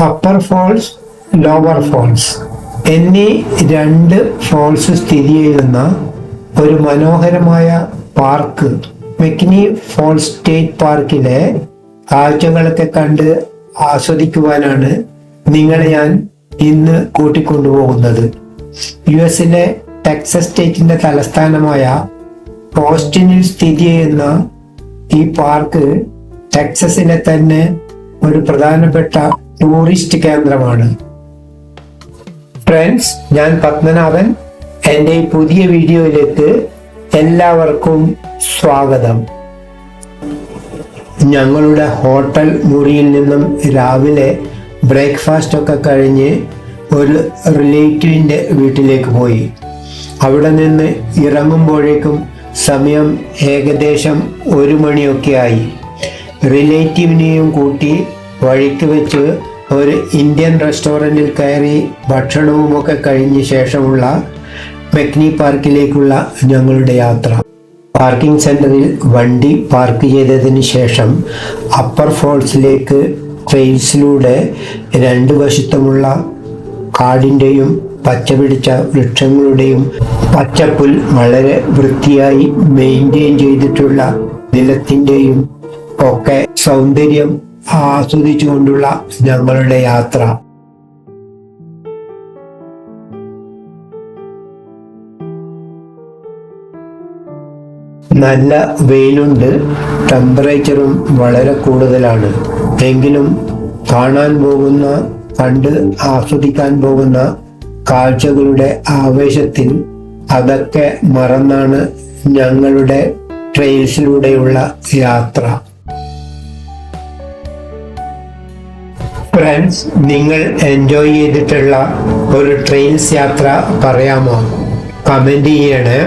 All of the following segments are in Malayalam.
അപ്പർ ഫോൾസ്, ലോവർ ഫോൾസ് എന്നീ രണ്ട് ഫോൾസ് സ്ഥിതി ചെയ്യുന്ന ഒരു മനോഹരമായ പാർക്ക് മെക്നി ഫോൾസ് സ്റ്റേറ്റ് പാർക്കിലെ കാഴ്ചകളൊക്കെ കണ്ട് ആസ്വദിക്കുവാനാണ് നിങ്ങളെ ഞാൻ ഇന്ന് കൂട്ടിക്കൊണ്ടുപോകുന്നത്. യുഎസിലെ ടെക്സസ് സ്റ്റേറ്റിന്റെ തലസ്ഥാനമായ ഓസ്റ്റിനിൽ സ്ഥിതി ചെയ്യുന്ന ഈ പാർക്ക് ടെക്സസിലെ തന്നെ ഒരു പ്രധാനപ്പെട്ട ടൂറിസ്റ്റ് കേന്ദ്രമാണ്. ഫ്രണ്ട്സ്, ഞാൻ പത്മനാഭൻ. എൻ്റെ ഈ പുതിയ വീഡിയോയിലേക്ക് എല്ലാവർക്കും സ്വാഗതം. ഞങ്ങളുടെ ഹോട്ടൽ മുറിയിൽ നിന്നും രാവിലെ ബ്രേക്ക്ഫാസ്റ്റ് ഒക്കെ കഴിഞ്ഞ് ഒരു റിലേറ്റീവിൻ്റെ വീട്ടിലേക്ക് പോയി. അവിടെ നിന്ന് ഇറങ്ങുമ്പോഴേക്കും സമയം ഏകദേശം 1 മണിയൊക്കെ ആയി. റിലേറ്റീവിനെയും കൂട്ടി വഴിക്ക് വെച്ച് ഒരു ഇന്ത്യൻ റെസ്റ്റോറൻറ്റിൽ കയറി ഭക്ഷണവുമൊക്കെ കഴിഞ്ഞ ശേഷമുള്ള മെക്നി പാർക്കിലേക്കുള്ള ഞങ്ങളുടെ യാത്ര. പാർക്കിംഗ് സെൻറ്ററിൽ വണ്ടി പാർക്ക് ചെയ്തതിന് ശേഷം അപ്പർ ഫോൾസിലേക്ക് ട്രെയിൽസിലൂടെ 2 വശത്തുമുള്ള കാടിൻ്റെയും പച്ചപിടിച്ച വൃക്ഷങ്ങളുടെയും പച്ചപ്പുൽ വളരെ വൃത്തിയായി മെയിൻറ്റെയിൻ ചെയ്തിട്ടുള്ള നിലത്തിൻ്റെയും ഒക്കെ സൗന്ദര്യം ആസ്വദിച്ചുകൊണ്ടുള്ള ഞങ്ങളുടെ യാത്ര. നല്ല വെയിലുണ്ട്, ടെമ്പറേച്ചറും വളരെ കൂടുതലാണ്. എങ്കിലും കണ്ട് ആസ്വദിക്കാൻ പോകുന്ന കാഴ്ചകളുടെ ആവേശത്തിൽ അതൊക്കെ മറന്നാണ് ഞങ്ങളുടെ ട്രെയിൽസിലൂടെയുള്ള യാത്ര. ഫ്രണ്ട്സ്, നിങ്ങൾ എൻജോയ് ചെയ്തിട്ടുള്ള ഒരു ട്രെയിൽസ് യാത്ര പറയാമോ? കമന്റ് ചെയ്യണേ.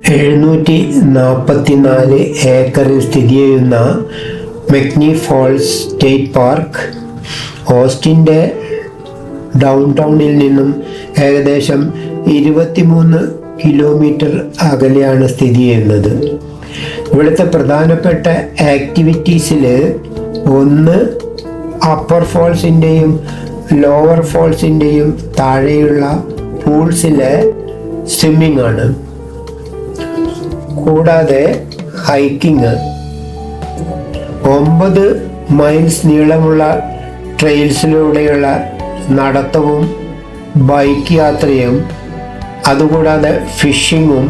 (744 ഏക്കറിൽ സ്ഥിതി ചെയ്യുന്ന മെക്നി ഫോൾസ് സ്റ്റേറ്റ് പാർക്ക് ഓസ്റ്റിൻ്റെ ഡൗൺ ടൗണിൽ നിന്നും ഏകദേശം 23 കിലോമീറ്റർ അകലെയാണ് സ്ഥിതി ചെയ്യുന്നത്. ഇവിടുത്തെ പ്രധാനപ്പെട്ട ആക്ടിവിറ്റീസിൽ ഒന്ന് അപ്പർ ഫോൾസിൻ്റെയും ലോവർ ഫോൾസിൻ്റെയും താഴെയുള്ള പൂൾസിലെ സ്വിമ്മിംഗ് ആണ്. കൂടാതെ ഹൈക്കിങ്, 9 മൈൽസ് നീളമുള്ള ട്രെയിൽസിലൂടെയുള്ള നടത്തവും ബൈക്ക് യാത്രയും, അതുകൂടാതെ ഫിഷിങ്ങും,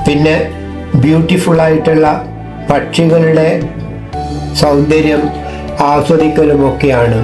പിന്നെ ബ്യൂട്ടിഫുള്ളായിട്ടുള്ള പക്ഷികളുടെ സൗന്ദര്യം ആസ്വദിക്കലുമൊക്കെയാണ്.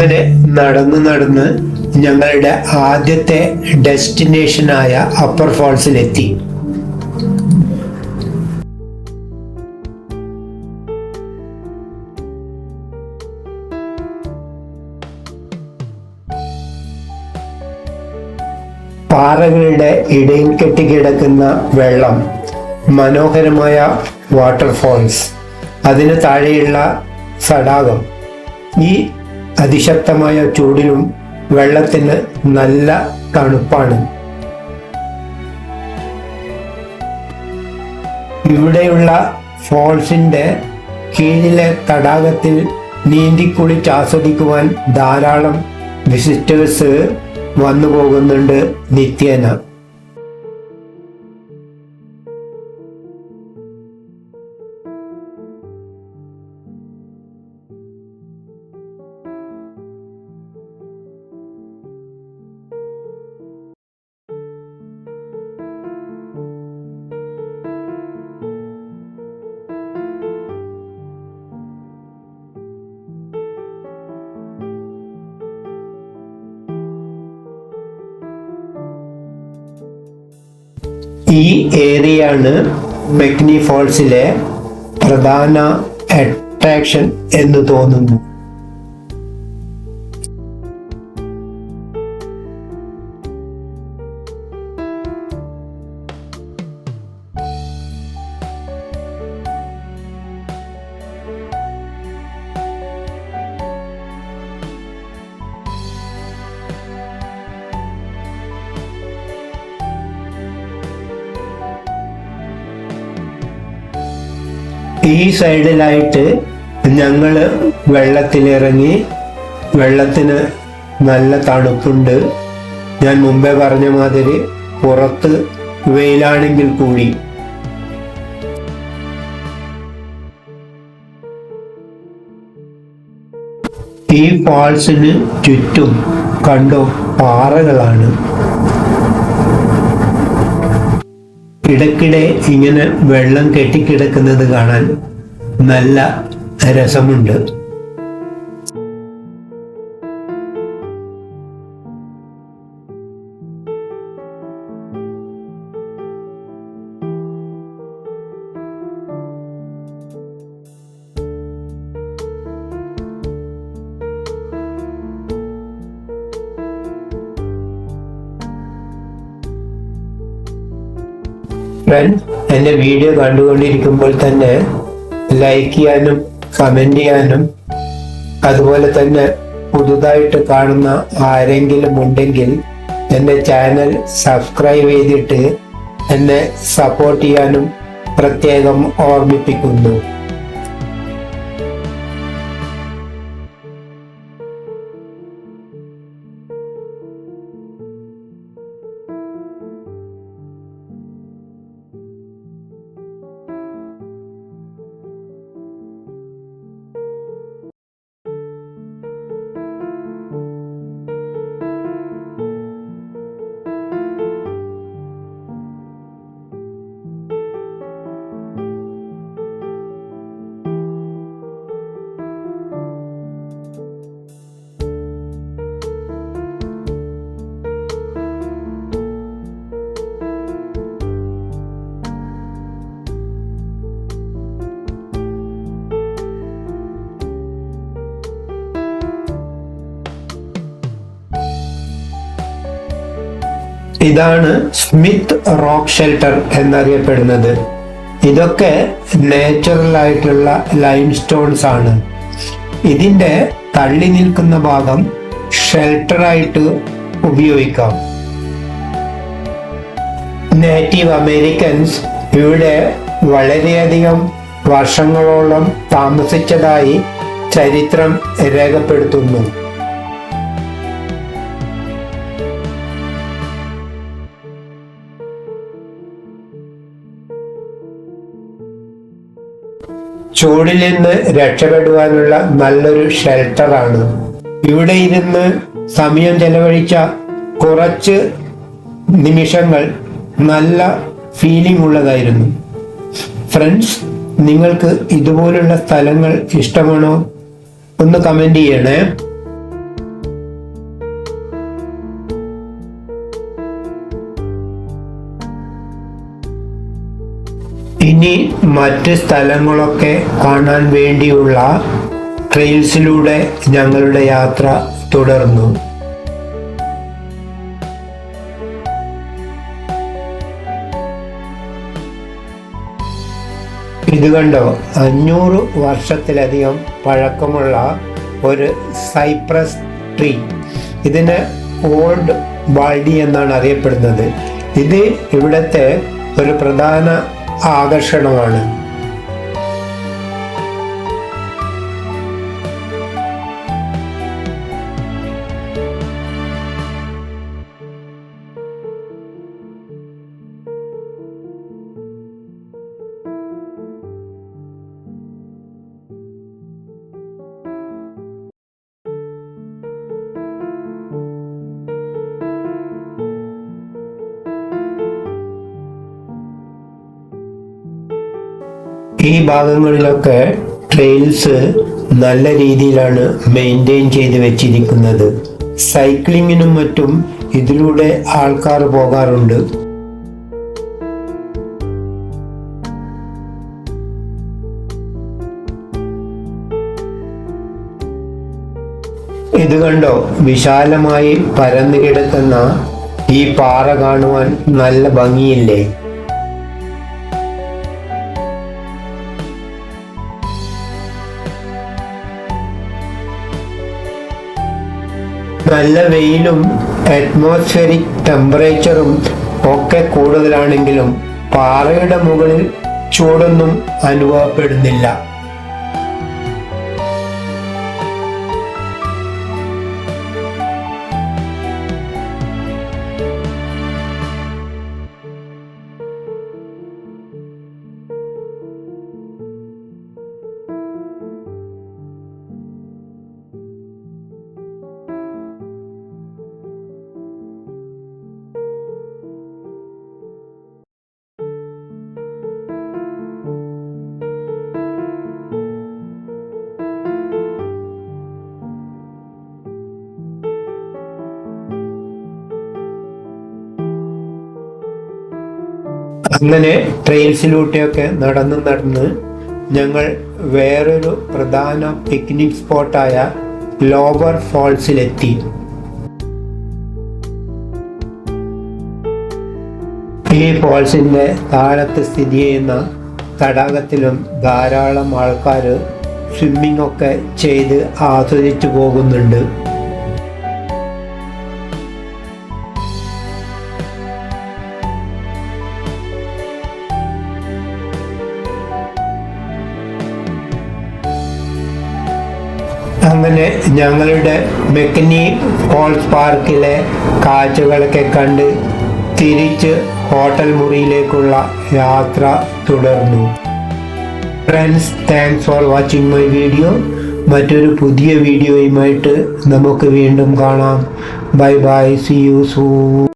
അങ്ങനെ നടന്ന് ഞങ്ങളുടെ ആദ്യത്തെ ഡെസ്റ്റിനേഷനായ അപ്പർ ഫോൾസിലെത്തി. പാറകളുടെ ഇടയിൽ കെട്ടിക്കിടക്കുന്ന വെള്ളം, മനോഹരമായ വാട്ടർഫോൾസ്, അതിന് താഴെയുള്ള തടാകം. ഈ അതിശക്തമായ ചൂടിലും വെള്ളത്തിന് നല്ല തണുപ്പാണ്. ഇവിടെയുള്ള ഫോൾസിന്റെ കീഴിലെ തടാകത്തിൽ നീന്തിക്കുളിച്ച് ആസ്വദിക്കുവാൻ ധാരാളം വിസിറ്റേഴ്സ് വന്നു പോകുന്നുണ്ട് നിത്യേന. ഈ ഏരിയയാണ് മെക്നി ഫോൾസിലെ പ്രധാന അട്രാക്ഷൻ എന്ന് തോന്നുന്നു. ഈ സൈഡിലായിട്ട് ഞങ്ങൾ വെള്ളത്തിലിറങ്ങി. വെള്ളത്തിന് നല്ല തണുപ്പുണ്ട്. ഞാൻ മുമ്പേ പറഞ്ഞ മാതിരി പുറത്ത് വെയിലാണെങ്കിൽ കൂടി. ഈ ഫാൾസിന് ചുറ്റും കണ്ടോ പാറകളാണ്. ഇടയ്ക്കിടെ ഇങ്ങനെ വെള്ളം കെട്ടിക്കിടക്കുന്നത് കാണാൻ നല്ല രസമുണ്ട്. ഫ്രണ്ട്സ്, എൻ്റെ വീഡിയോ കണ്ടുകൊണ്ടിരിക്കുമ്പോൾ തന്നെ ലൈക്ക് ചെയ്യാനും കമൻറ്റ് ചെയ്യാനും, അതുപോലെ തന്നെ പുതുതായിട്ട് കാണുന്ന ആരെങ്കിലും ഉണ്ടെങ്കിൽ എൻ്റെ ചാനൽ സബ്സ്ക്രൈബ് ചെയ്തിട്ട് എന്നെ സപ്പോർട്ട് ചെയ്യാനും പ്രത്യേകം ഓർമ്മിപ്പിക്കുന്നു. ഇതാണ് സ്മിത്ത് റോക്ക് ഷെൽട്ടർ എന്നറിയപ്പെടുന്നത്. ഇതൊക്കെ നാച്ചുറൽ ആയിട്ടുള്ള ലൈം സ്റ്റോൺസ് ആണ്. ഇതിന്റെ തള്ളി നിൽക്കുന്ന ഭാഗം ഷെൽട്ടറായിട്ട് ഉപയോഗിക്കാം. നേറ്റീവ് അമേരിക്കൻസ് ഇവിടെ വളരെയധികം വർഷങ്ങളോളം താമസിച്ചതായി ചരിത്രം രേഖപ്പെടുത്തുന്നു. ചൂടിൽ നിന്ന് രക്ഷപ്പെടുവാനുള്ള നല്ലൊരു ഷെൽട്ടറാണ്. ഇവിടെ ഇരുന്ന് സമയം ചെലവഴിച്ച കുറച്ച് നിമിഷങ്ങൾ നല്ല ഫീലിംഗ് ഉള്ളതായിരുന്നു. ഫ്രണ്ട്സ്, നിങ്ങൾക്ക് ഇതുപോലുള്ള സ്ഥലങ്ങൾ ഇഷ്ടമാണോ? ഒന്ന് കമന്റ് ചെയ്യണേ. ഇനി മറ്റ് സ്ഥലങ്ങളൊക്കെ കാണാൻ വേണ്ടിയുള്ള ട്രെയിൽസിലൂടെ ഞങ്ങളുടെ യാത്ര തുടർന്നു. ഇത് കണ്ടോ, 500 വർഷത്തിലധികം പഴക്കമുള്ള ഒരു സൈപ്രസ് ട്രീ. ഇതിന് ഓൾഡ് ബാൾഡി എന്നാണ് അറിയപ്പെടുന്നത്. ഇത് ഇവിടുത്തെ ഒരു പ്രധാന ആകർഷണമാണ്. ഈ ഭാഗങ്ങളിലൊക്കെ ട്രെയിൽസ് നല്ല രീതിയിലാണ് മെയിൻറ്റെയിൻ ചെയ്ത് വെച്ചിരിക്കുന്നത്. സൈക്ലിങ്ങിനും മറ്റും ഇതിലൂടെ ആൾക്കാർ പോകാറുണ്ട്. ഇത് കണ്ടോ, വിശാലമായി പരന്നു കിടക്കുന്ന ഈ പാറ കാണുവാൻ നല്ല ഭംഗിയില്ലേ? നല്ല വെയിലും അറ്റ്മോസ്ഫിയറിക് ടെമ്പറേച്ചറും ഒക്കെ കൂടുതലാണെങ്കിലും പാറയുടെ മുകളിൽ ചൂടൊന്നും അനുഭവപ്പെടുന്നില്ല. അങ്ങനെ ട്രെയിൽസിലൂടെയൊക്കെ നടന്ന് ഞങ്ങൾ വേറൊരു പ്രധാന പിക്നിക് സ്പോട്ടായ ലോവർ ഫോൾസിലെത്തി. ഈ ഫോൾസിൻ്റെ താഴത്ത് സ്ഥിതി ചെയ്യുന്ന തടാകത്തിലും ധാരാളം ആൾക്കാർ സ്വിമ്മിംഗ് ഒക്കെ ചെയ്ത് ആസ്വദിച്ചു പോകുന്നുണ്ട്. അങ്ങനെ ഞങ്ങളുടെ മെക്കനി ഫോൾസ് പാർക്കിലെ കാഴ്ചകളൊക്കെ കണ്ട് തിരിച്ച് ഹോട്ടൽ മുറിയിലേക്കുള്ള യാത്ര തുടർന്നു. Friends, thanks for watching my video. മറ്റൊരു പുതിയ വീഡിയോയുമായിട്ട് നമുക്ക് വീണ്ടും കാണാം. Bye bye, see you soon.